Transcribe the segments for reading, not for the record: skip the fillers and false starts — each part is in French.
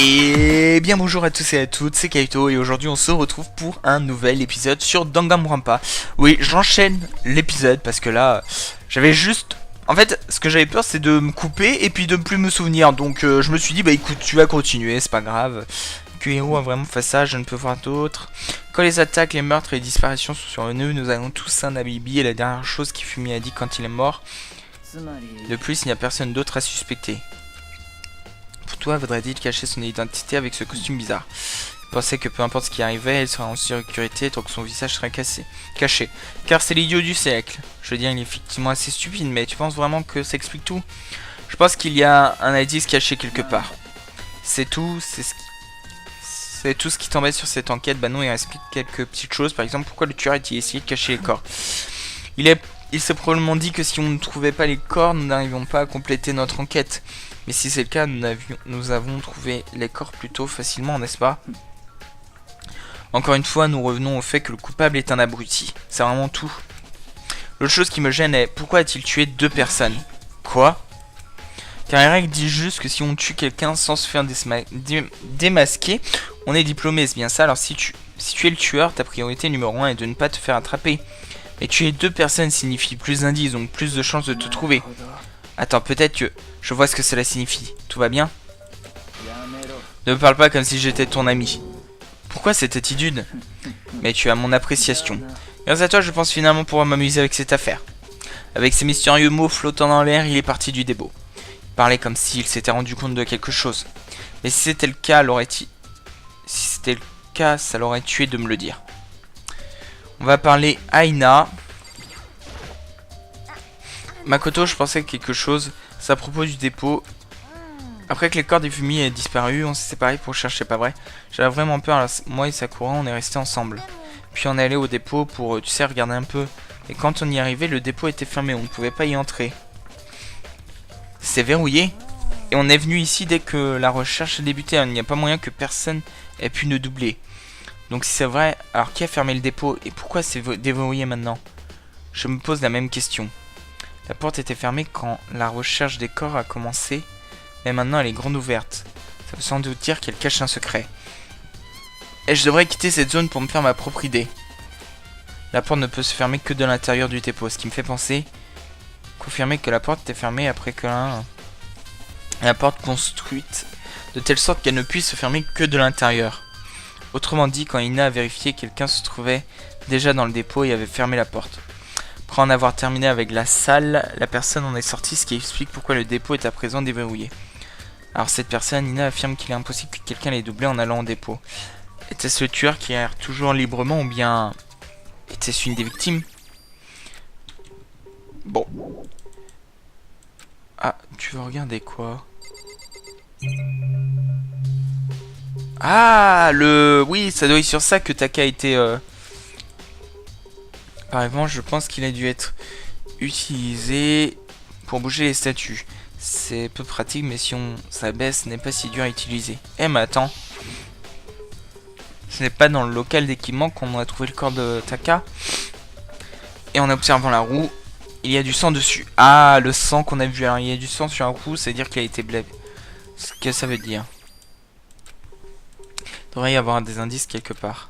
Et bien bonjour à tous et à toutes, c'est Kaito et aujourd'hui on se retrouve pour un nouvel épisode sur Danganronpa. Oui, j'enchaîne l'épisode parce que là, j'avais juste... En fait, ce que j'avais peur c'est de me couper et puis de ne plus me souvenir. Donc je me suis dit, bah écoute, tu vas continuer, c'est pas grave. Kuhiro a vraiment fait ça, je ne peux voir d'autres. Quand les attaques, les meurtres et les disparitions sont survenus, nous avons tous un alibi et la dernière chose qui fut mis à dit quand il est mort. De plus, il n'y a personne d'autre à suspecter. Pour toi, voudrait-il cacher son identité avec ce costume bizarre? Il pensait que peu importe ce qui arrivait, elle serait en sécurité tant que son visage serait caché. Car c'est l'idiot du siècle. Je veux dire, il est effectivement assez stupide, mais tu penses vraiment que ça explique tout? Je pense qu'il y a un indice caché quelque part. C'est tout, c'est tout ce qui t'embête sur cette enquête. Bah non, il explique quelques petites choses. Par exemple, pourquoi le tueur a-t-il essayé de cacher les corps? Il s'est probablement dit que si on ne trouvait pas les corps, nous n'arrivions pas à compléter notre enquête. Mais si c'est le cas, nous avons trouvé les corps plutôt facilement, n'est-ce pas? Encore une fois, nous revenons au fait que le coupable est un abruti. C'est vraiment tout. L'autre chose qui me gêne est, pourquoi a-t-il tué 2 personnes? Quoi? Car les règles disent juste que si on tue quelqu'un sans se faire démasquer, on est diplômé, c'est bien ça? Alors si tu es le tueur, ta priorité numéro 1 est de ne pas te faire attraper. Mais tuer 2 personnes signifie plus d'indices, donc plus de chances de te trouver. Attends, peut-être que je vois ce que cela signifie. Tout va bien? Ne me parle pas comme si j'étais ton ami. Pourquoi cette attitude? Mais tu as mon appréciation. Grâce à toi, je pense finalement pouvoir m'amuser avec cette affaire. Avec ces mystérieux mots flottant dans l'air, il est parti du dépôt. Il parlait comme s'il s'était rendu compte de quelque chose. Mais si c'était le cas, ça l'aurait tué de me le dire. On va parler Aina. Makoto, je pensais quelque chose. C'est à propos du dépôt. Après que les corps des fumiers aient disparu, on s'est séparés pour chercher, pas vrai? J'avais vraiment peur. Alors, moi et Sakura, on est restés ensemble. Puis on est allé au dépôt pour, tu sais, regarder un peu. Et quand on y arrivait, le dépôt était fermé. On ne pouvait pas y entrer. C'est verrouillé. Et on est venu ici dès que la recherche a débuté. Il n'y a pas moyen que personne ait pu nous doubler. Donc si c'est vrai, alors qui a fermé le dépôt? Et pourquoi c'est déverrouillé maintenant? Je me pose la même question. La porte était fermée quand la recherche des corps a commencé, mais maintenant elle est grande ouverte. Ça veut sans doute dire qu'elle cache un secret. Et je devrais quitter cette zone pour me faire ma propre idée. La porte ne peut se fermer que de l'intérieur du dépôt, ce qui me fait penser... Confirmer que la porte était fermée après que la porte construite, de telle sorte qu'elle ne puisse se fermer que de l'intérieur. Autrement dit, quand Ina a vérifié, quelqu'un se trouvait déjà dans le dépôt et avait fermé la porte. Après en avoir terminé avec la salle, la personne en est sortie, ce qui explique pourquoi le dépôt est à présent déverrouillé. Alors cette personne, Ina, affirme qu'il est impossible que quelqu'un l'ait doublé en allant au dépôt. Était-ce le tueur qui erre toujours librement ou bien était-ce une des victimes? Bon. Ah, tu veux regarder quoi? Ah, oui, ça doit être sur ça que Taka a été... Apparemment, je pense qu'il a dû être utilisé pour bouger les statues. C'est peu pratique, mais si on s'abaisse, ce n'est pas si dur à utiliser. Eh, mais attends. Ce n'est pas dans le local d'équipement qu'on a trouvé le corps de Taka. Et en observant la roue, il y a du sang dessus. Ah, le sang qu'on a vu. Alors, il y a du sang sur la roue, c'est-à-dire qu'il a été blessé. Ce que ça veut dire. Il devrait y avoir des indices quelque part.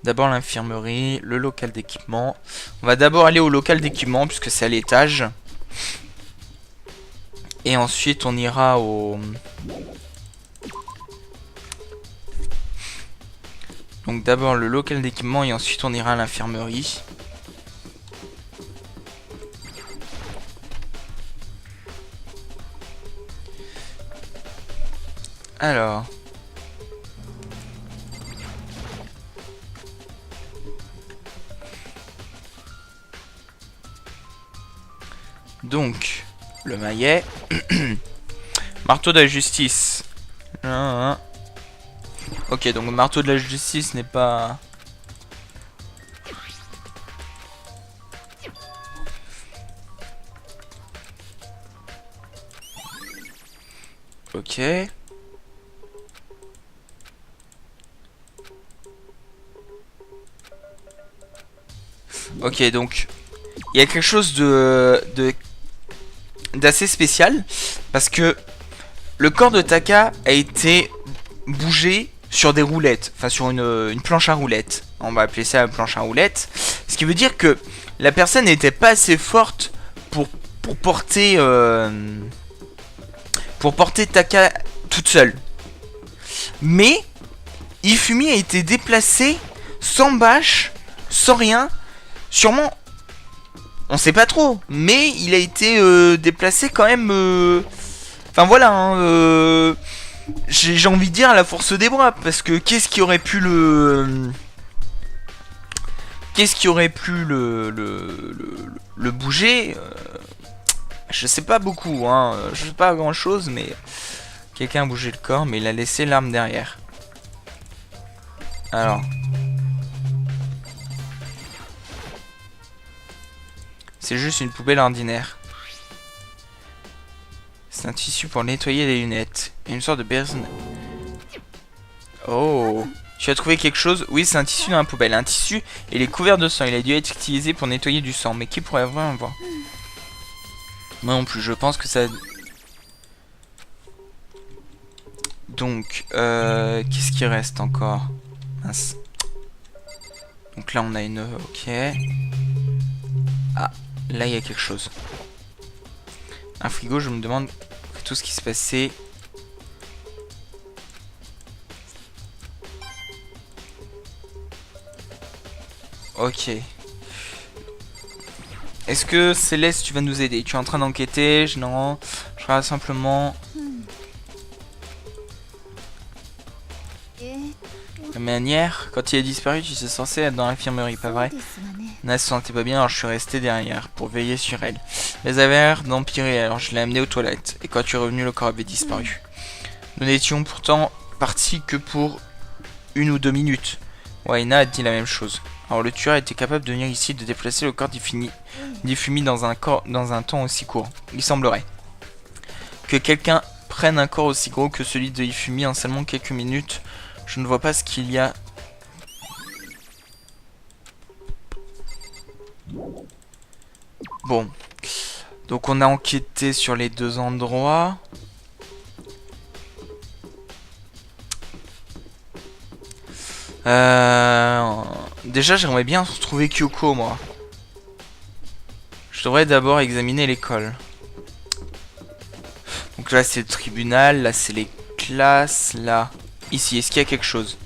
D'abord l'infirmerie, le local d'équipement. On va d'abord aller au local d'équipement puisque c'est à l'étage. Et ensuite on ira au... Donc d'abord le local d'équipement et ensuite on ira à l'infirmerie. Alors... Donc, le maillet. Marteau de la justice. Ok, donc le marteau de la justice n'est pas... Ok. Ok, donc... Il y a quelque chose d'assez spécial. Parce que le corps de Taka a été bougé sur des roulettes, enfin sur une planche à roulettes. On va appeler ça une planche à roulettes. Ce qui veut dire que la personne n'était pas assez forte pour porter Taka toute seule. Mais Hifumi a été déplacé sans bâche, sans rien. Sûrement, on sait pas trop, mais il a été déplacé quand même. Enfin voilà, hein, j'ai envie de dire à la force des bras, parce que qu'est-ce qui aurait pu le bouger, je sais pas beaucoup, hein, je sais pas grand chose, mais quelqu'un a bougé le corps, mais il a laissé l'arme derrière. Alors. C'est juste une poubelle ordinaire. C'est un tissu pour nettoyer les lunettes. Une sorte de personne. Oh. Tu as trouvé quelque chose? Oui, c'est un tissu dans la poubelle. Un tissu, il est couvert de sang. Il a dû être utilisé pour nettoyer du sang. Mais qui pourrait vraiment voir? Moi non plus, je pense que ça... Donc, qu'est-ce qui reste encore? Mince. Donc là, on a une... Ok. Ah, là, il y a quelque chose. Un frigo, je me demande tout ce qui se passait. Ok. Est-ce que Céleste, tu vas nous aider? Tu es en train d'enquêter? Non. Je regarde simplement... La manière, quand il a disparu, tu étais censé être dans l'infirmerie, pas vrai? Nana se sentait pas bien, alors je suis resté derrière pour veiller sur elle. Les avait l'air d'empirer, alors je l'ai amenée aux toilettes. Et quand tu es revenu, le corps avait disparu. Nous n'étions pourtant partis que pour 1 ou 2 minutes. Waina a dit la même chose. Alors le tueur était capable de venir ici, de déplacer le corps d'Hifumi dans un temps aussi court. Il semblerait que quelqu'un prenne un corps aussi gros que celui de Hifumi en seulement quelques minutes. Je ne vois pas ce qu'il y a. Bon. Donc on a enquêté sur les 2 endroits. Déjà j'aimerais bien retrouver Kyoko, moi. Je devrais d'abord examiner l'école. Donc là c'est le tribunal, là c'est les classes, là... Ici, est-ce qu'il y a quelque chose?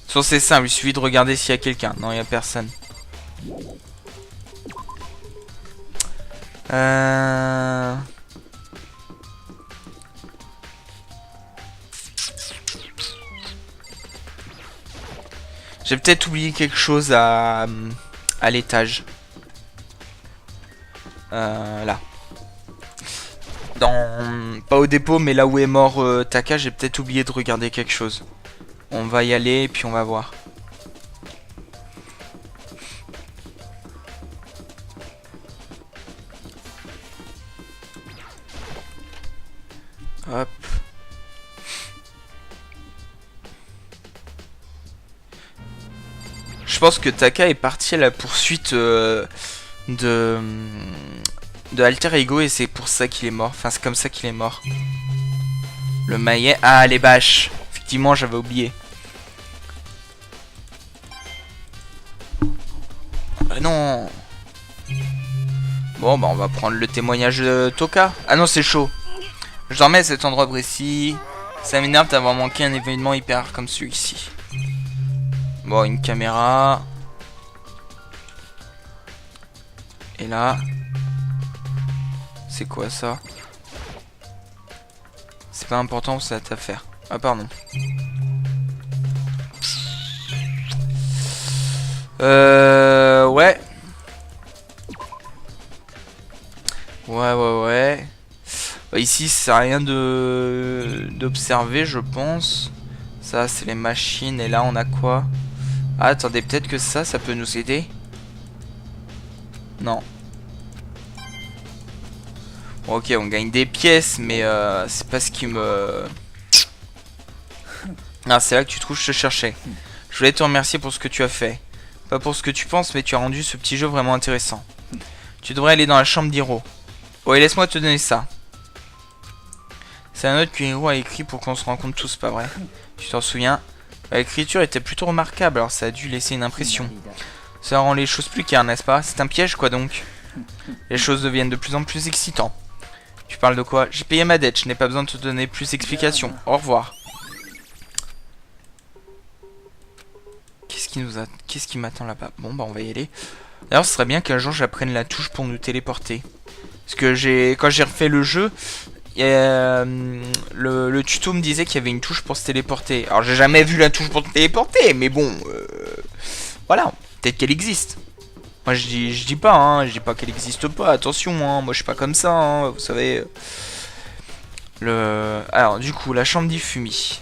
Soit c'est simple, il suffit de regarder s'il y a quelqu'un. Non, il n'y a personne. J'ai peut-être oublié quelque chose à l'étage. Là. Pas au dépôt, mais là où est mort Taka, j'ai peut-être oublié de regarder quelque chose. On va y aller et puis on va voir. Hop. Je pense que Taka est parti à la poursuite de Alter Ego et c'est pour ça qu'il est mort. Enfin, c'est comme ça qu'il est mort. Le maillet. Ah, les bâches. Effectivement, j'avais oublié. Ah non. Bon, bah, on va prendre le témoignage de Toka. Ah non, c'est chaud. Je dormais à cet endroit précis. Ça m'énerve d'avoir manqué un événement hyper comme celui-ci. Bon, une caméra. Et là... C'est quoi ça? C'est pas important, c'est à ta affaire. Ah pardon. Ouais. Ouais. Bah, ici, ça a rien d'observer, je pense. Ça, c'est les machines. Et là, on a quoi? Ah, attendez, peut-être que ça peut nous aider. Non. Bon, ok, on gagne des pièces, mais c'est pas ce qui me... Ah, c'est là que tu trouves, je te cherchais. Je voulais te remercier pour ce que tu as fait. Pas pour ce que tu penses, mais tu as rendu ce petit jeu vraiment intéressant. Tu devrais aller dans la chambre d'Hiro. Ouais, laisse-moi te donner ça. C'est un note que Hiro a écrit pour qu'on se rencontre tous, pas vrai? Tu t'en souviens? L'écriture était plutôt remarquable, alors ça a dû laisser une impression. Ça rend les choses plus claires, n'est-ce pas? C'est un piège, quoi, donc. Les choses deviennent de plus en plus excitantes. Tu parles de quoi? J'ai payé ma dette, je n'ai pas besoin de te donner plus d'explications. Au revoir. Qu'est-ce qui m'attend là-bas? Bon, bah on va y aller. D'ailleurs, ce serait bien qu'un jour j'apprenne la touche pour nous téléporter. Parce que quand j'ai refait le jeu, le tuto me disait qu'il y avait une touche pour se téléporter. Alors j'ai jamais vu la touche pour se téléporter, mais bon, voilà, peut-être qu'elle existe. Moi je dis pas, hein, je dis pas qu'elle existe pas, attention, hein, moi je suis pas comme ça, hein, vous savez. Alors du coup, la chambre d'Ifumi.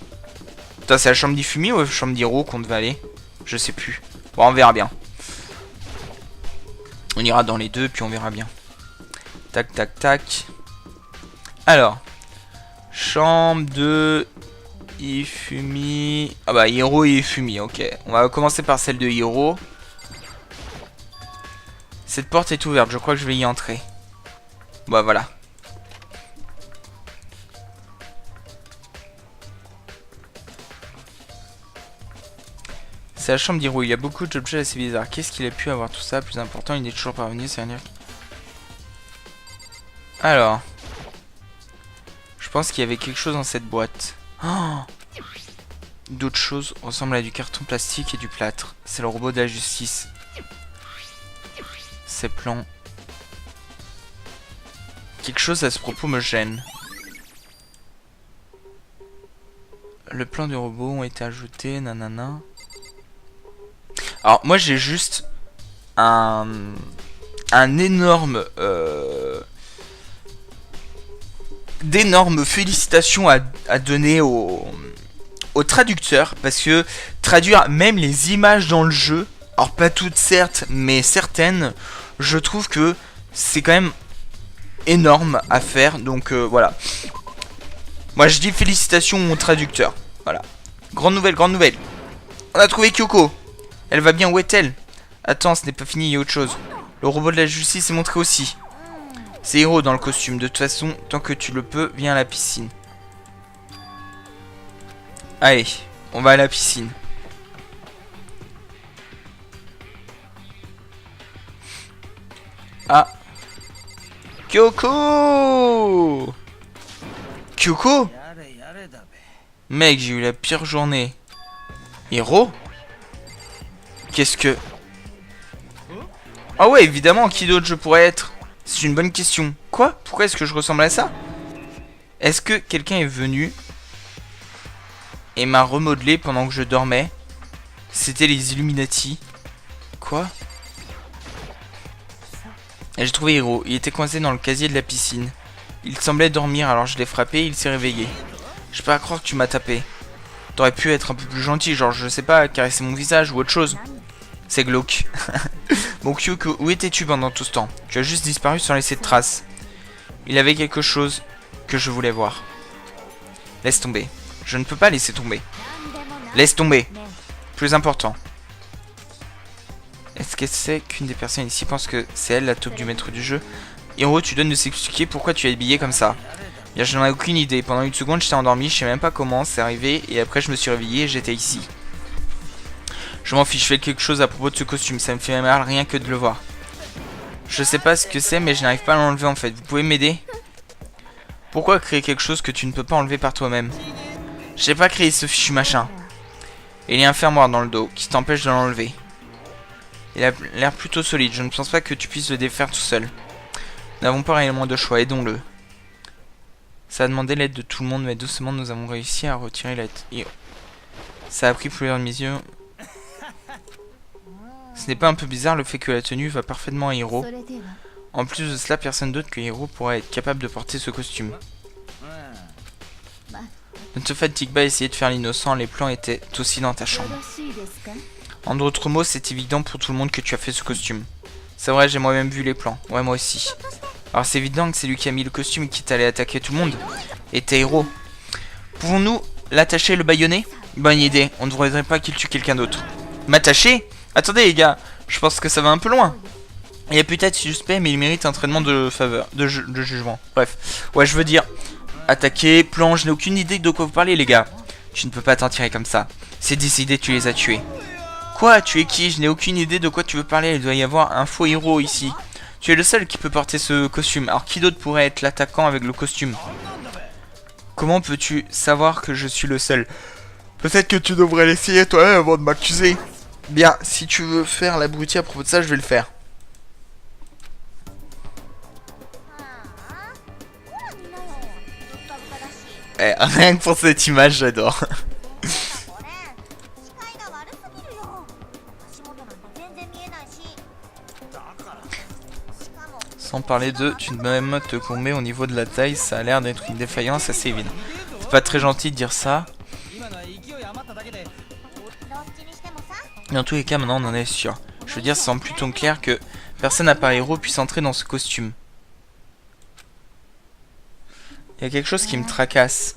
Putain, c'est la chambre d'Ifumi ou la chambre d'Hiro qu'on devait aller? Je sais plus. Bon, on verra bien. On ira dans les deux, puis on verra bien. Tac, tac, tac. Alors, chambre de Ifumi. Ah bah, Hiro et Ifumi, ok. On va commencer par celle de Hiro. Cette porte est ouverte, je crois que je vais y entrer. Bah voilà. C'est la chambre d'Hiro, il y a beaucoup d'objets assez bizarres. Qu'est-ce qu'il a pu avoir tout ça? Plus important, il n'est toujours pas revenu, c'est rien. Alors. Je pense qu'il y avait quelque chose dans cette boîte. Oh, d'autres choses ressemblent à du carton plastique et du plâtre. C'est le robot de la justice. Ces plans. Quelque chose à ce propos me gêne. Le plan du robot ont été ajoutés, nanana. Alors moi j'ai juste un énorme d'énormes félicitations à donner au traducteur, parce que traduire même les images dans le jeu, alors pas toutes certes, mais certaines, je trouve que c'est quand même énorme à faire, donc voilà. Moi je dis félicitations au traducteur, voilà. Grande nouvelle, grande nouvelle. On a trouvé Kyoko. Elle va bien, où est-elle? Attends, ce n'est pas fini, il y a autre chose. Le robot de la justice est montré aussi. C'est Hiro dans le costume. De toute façon, tant que tu le peux, viens à la piscine. Allez, on va à la piscine. Ah. Kyoko! Kyoko? Mec, j'ai eu la pire journée. Hiro? Qu'est-ce que... Ah ouais, évidemment, qui d'autre je pourrais être? C'est une bonne question. Quoi? Pourquoi est-ce que je ressemble à ça? Est-ce que quelqu'un est venu et m'a remodelé pendant que je dormais? C'était les Illuminati. Quoi? Et j'ai trouvé Hiro. Il était coincé dans le casier de la piscine. Il semblait dormir, alors je l'ai frappé et il s'est réveillé. Je peux pas croire que tu m'as tapé. T'aurais pu être un peu plus gentil, genre je sais pas, caresser mon visage ou autre chose. C'est glauque. Bon Kyoko, où étais-tu pendant tout ce temps? Tu as juste disparu sans laisser de traces. Il avait quelque chose que je voulais voir. Laisse tomber. Je ne peux pas laisser tomber. Laisse tomber. Plus important. Est-ce que c'est qu'une des personnes ici pense que c'est elle la taupe du maître du jeu? Hiro, tu donnes de s'expliquer pourquoi tu es habillé comme ça. Bien, je n'en ai aucune idée. Pendant une seconde, j'étais endormi, je sais même pas comment c'est arrivé, et après je me suis réveillé et j'étais ici. Je m'en fiche, je fais quelque chose à propos de ce costume, ça me fait mal rien que de le voir. Je sais pas ce que c'est, mais je n'arrive pas à l'enlever en fait. Vous pouvez m'aider? Pourquoi créer quelque chose que tu ne peux pas enlever par toi-même? J'ai pas créé ce fichu machin. Et il y a un fermoir dans le dos qui t'empêche de l'enlever. Il a l'air plutôt solide, je ne pense pas que tu puisses le défaire tout seul. Nous n'avons pas réellement de choix, aidons-le. Ça a demandé l'aide de tout le monde, mais doucement nous avons réussi à retirer la tête. Ça a pris plusieurs mesures. Ce n'est pas un peu bizarre le fait que la tenue va parfaitement à Hiro? En plus de cela, personne d'autre que Hiro pourrait être capable de porter ce costume. Ne te fatigue pas à essayer de faire l'innocent, les plans étaient aussi dans ta chambre. En d'autres mots, c'est évident pour tout le monde que tu as fait ce costume. C'est vrai, j'ai moi-même vu les plans. Ouais, moi aussi. Alors c'est évident que c'est lui qui a mis le costume et qui est allé attaquer tout le monde. Et t'es Hiro. Pouvons-nous l'attacher et le bâillonner? Bonne idée, on ne devrait pas qu'il tue quelqu'un d'autre. M'attacher? Attendez les gars, je pense que ça va un peu loin. Il est peut-être suspect, mais il mérite un traitement de faveur, de jugement. Bref. Ouais, je veux dire, attaquer, plan, je n'ai aucune idée de quoi vous parlez, les gars. Tu ne peux pas t'en tirer comme ça. C'est décidé, tu les as tués. Quoi? Tu es qui? Je n'ai aucune idée de quoi tu veux parler. Il doit y avoir un faux héros ici. Tu es le seul qui peut porter ce costume. Alors qui d'autre pourrait être l'attaquant avec le costume? Comment peux-tu savoir que je suis le seul? Peut-être que tu devrais l'essayer toi-même avant de m'accuser. Bien, si tu veux faire l'abruti à propos de ça, je vais le faire. Eh, rien que pour cette image, j'adore. Sans parler de, tu ne peux même te combler au niveau de la taille, ça a l'air d'être une défaillance assez évidente. C'est pas très gentil de dire ça. Dans tous les cas, maintenant on en est sûr. Je veux dire, ça semble plutôt clair que personne à part héros puisse entrer dans ce costume. Il y a quelque chose qui me tracasse.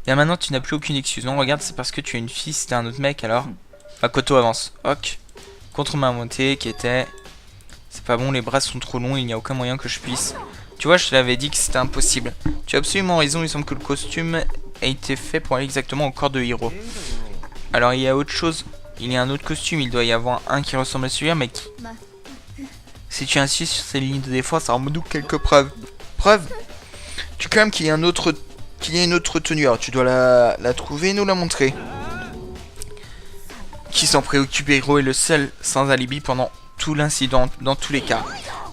Bien maintenant, tu n'as plus aucune excuse. Non, regarde, c'est parce que tu es une fille, c'était un autre mec, alors... Makoto avance. Ok. Contre ma montée, qui était... C'est pas bon, les bras sont trop longs, il n'y a aucun moyen que je puisse... Tu vois, je te l'avais dit que c'était impossible. Tu as absolument raison, il semble que le costume a été fait pour aller exactement au corps de Hiro. Alors, il y a autre chose. Il y a un autre costume, il doit y avoir un qui ressemble à celui-là, mais qui... Si tu insistes sur ces lignes de défense, alors me doute quelques preuves. Preuves? Tu crains qu'il y ait une autre tenue, alors tu dois la trouver et nous la montrer. Qui s'en préoccupe, Hiro est le seul sans alibi pendant tout l'incident, dans tous les cas.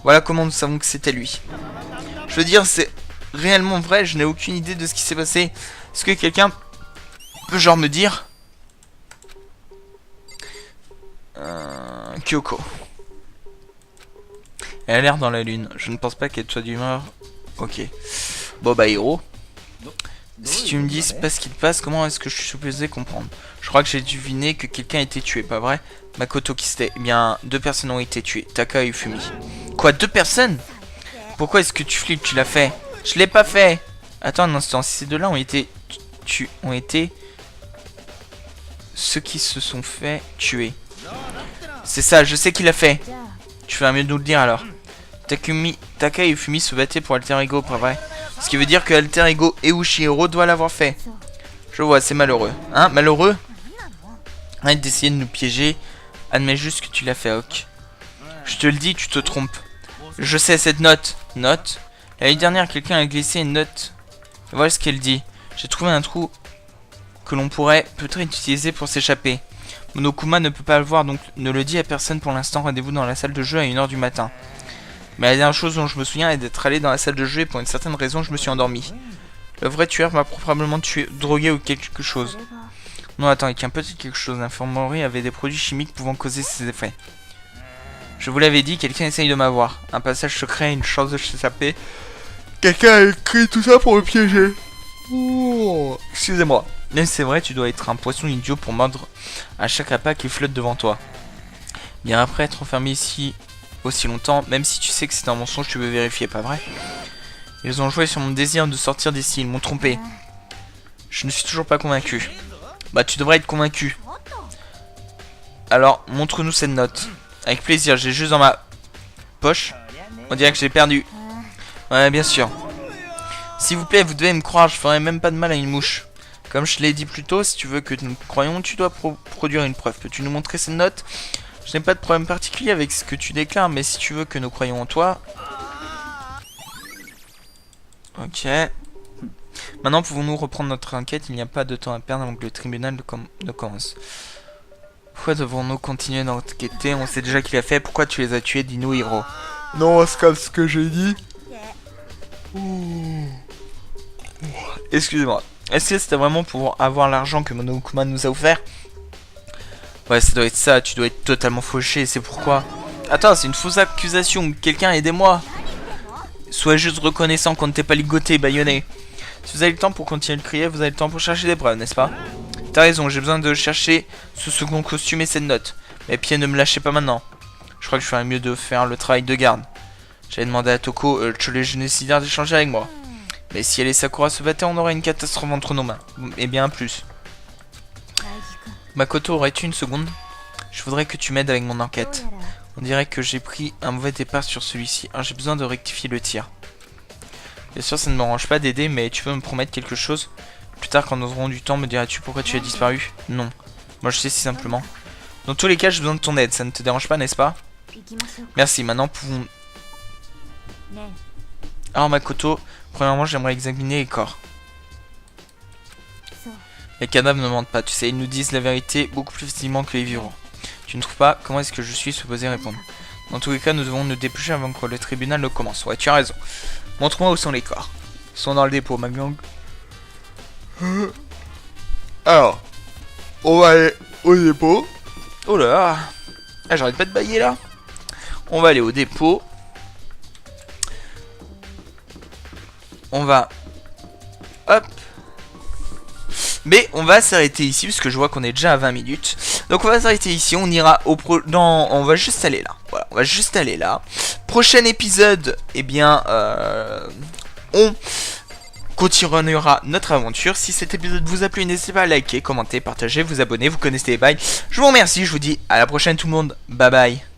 Voilà comment nous savons que c'était lui. Je veux dire, c'est réellement vrai, je n'ai aucune idée de ce qui s'est passé. Est-ce que quelqu'un peut genre me dire... Kyoko. Elle a l'air dans la lune. Je ne pense pas qu'elle soit d'humeur. Ok. Bon bah Hiro. Si tu me dis c'est pas ce qu'il passe, comment est-ce que je suis supposé comprendre? Je crois que j'ai deviné que quelqu'un a été tué, pas vrai? Makoto Kiste. Eh bien, 2 personnes ont été tuées. Taka et Ufumi. Quoi, 2 personnes? Pourquoi est-ce que tu flippes? Tu l'as fait? Je l'ai pas fait. Attends un instant. Si ces deux-là ont été... ont été... ceux qui se sont fait tuer. C'est ça, je sais qui l'a fait. Tu ferais mieux de nous le dire alors. Taka et Ufumi se battaient pour Alter Ego, pas vrai? Ce qui veut dire que Alter Ego et Ushihiro doit l'avoir fait. Je vois, c'est malheureux. Hein, malheureux? Arrête d'essayer de nous piéger. Admets juste que tu l'as fait, ok. Je te le dis, tu te trompes. Je sais, cette note. Note? L'année dernière, quelqu'un a glissé une note. Et voilà ce qu'elle dit. J'ai trouvé un trou que l'on pourrait peut-être utiliser pour s'échapper. Monokuma ne peut pas le voir, donc ne le dis à personne pour l'instant. Rendez-vous dans la salle de jeu à 1 h du matin. Mais la dernière chose dont je me souviens est d'être allé dans la salle de jeu et pour une certaine raison je me suis endormi. Le vrai tueur m'a probablement tué, drogué ou quelque chose. Non attends, il y a peut-être quelque chose. L'infirmerie avait des produits chimiques pouvant causer ces effets. Je vous l'avais dit, quelqu'un essaye de m'avoir. Un passage secret, une chance de s'échapper. Quelqu'un a écrit tout ça pour me piéger. Oh, excusez-moi. Mais c'est vrai, tu dois être un poisson idiot pour mordre à chaque appât qui flotte devant toi. Bien après être enfermé ici aussi longtemps, même si tu sais que c'est un mensonge, tu veux vérifier, pas vrai? Ils ont joué sur mon désir de sortir d'ici, ils m'ont trompé. Je ne suis toujours pas convaincu. Bah tu devrais être convaincu. Alors, montre-nous cette note. Avec plaisir, j'ai juste dans ma poche. On dirait que j'ai perdu. Ouais, bien sûr. S'il vous plaît, vous devez me croire, je ferai même pas de mal à une mouche. Comme je l'ai dit plus tôt, si tu veux que nous croyons, tu dois produire une preuve. Peux-tu nous montrer cette note? Je n'ai pas de problème particulier avec ce que tu déclares, mais si tu veux que nous croyons en toi... Ok. Maintenant, pouvons-nous reprendre notre enquête? Il n'y a pas de temps à perdre avant que le tribunal ne commence. Pourquoi devons-nous continuer d'enquêter? On sait déjà qui l'a fait. Pourquoi tu les as tués, dis-nous, Hiro? Non, c'est comme ce que j'ai dit. Excusez-moi. Est-ce que c'était vraiment pour avoir l'argent que Monokuma nous a offert? Ouais, ça doit être ça. Tu dois être totalement fauché. C'est pourquoi... Attends, c'est une fausse accusation. Quelqu'un, aidez-moi. Sois juste reconnaissant qu'on ne t'ait pas ligoté, baïonné. Si vous avez le temps pour continuer de crier, vous avez le temps pour chercher des preuves, n'est-ce pas? T'as raison, j'ai besoin de chercher ce second costume et cette note. Mes pieds, ne me lâchez pas maintenant. Je crois que je ferais mieux de faire le travail de garde. J'avais demandé à Toko, le génocidaire, d'échanger avec moi. Mais si elle et Sakura se battaient, on aurait une catastrophe entre nos mains. Et bien plus. Makoto, aurais-tu une seconde? Je voudrais que tu m'aides avec mon enquête. On dirait que j'ai pris un mauvais départ sur celui-ci. Alors j'ai besoin de rectifier le tir. Bien sûr, ça ne m'arrange pas d'aider, mais tu peux me promettre quelque chose? Plus tard, quand nous aurons du temps, me diras-tu pourquoi tu as disparu? Non. Moi, je sais si simplement. Dans tous les cas, j'ai besoin de ton aide. Ça ne te dérange pas, n'est-ce pas? Merci. Maintenant, pouvons... Alors, Makoto, premièrement, j'aimerais examiner les corps. Les cadavres ne mentent pas, tu sais, ils nous disent la vérité beaucoup plus facilement que les vivants. Tu ne trouves pas? Comment est-ce que je suis supposé répondre? Dans tous les cas, nous devons nous dépêcher avant que le tribunal ne commence. Ouais, tu as raison. Montre-moi où sont les corps. Ils sont dans le dépôt, ma gang. Alors, on va aller au dépôt. Oh là, ah, j'arrête pas de bailler là. On va aller au dépôt. On va... Hop. Mais on va s'arrêter ici parce que je vois qu'on est déjà à 20 minutes. Donc on va s'arrêter ici, on ira on va juste aller là. Voilà, on va juste aller là. Prochain épisode, eh bien, on continuera notre aventure. Si cet épisode vous a plu, n'hésitez pas à liker, commenter, partager, vous abonner, vous connaissez les bails. Je vous remercie, je vous dis à la prochaine tout le monde. Bye bye.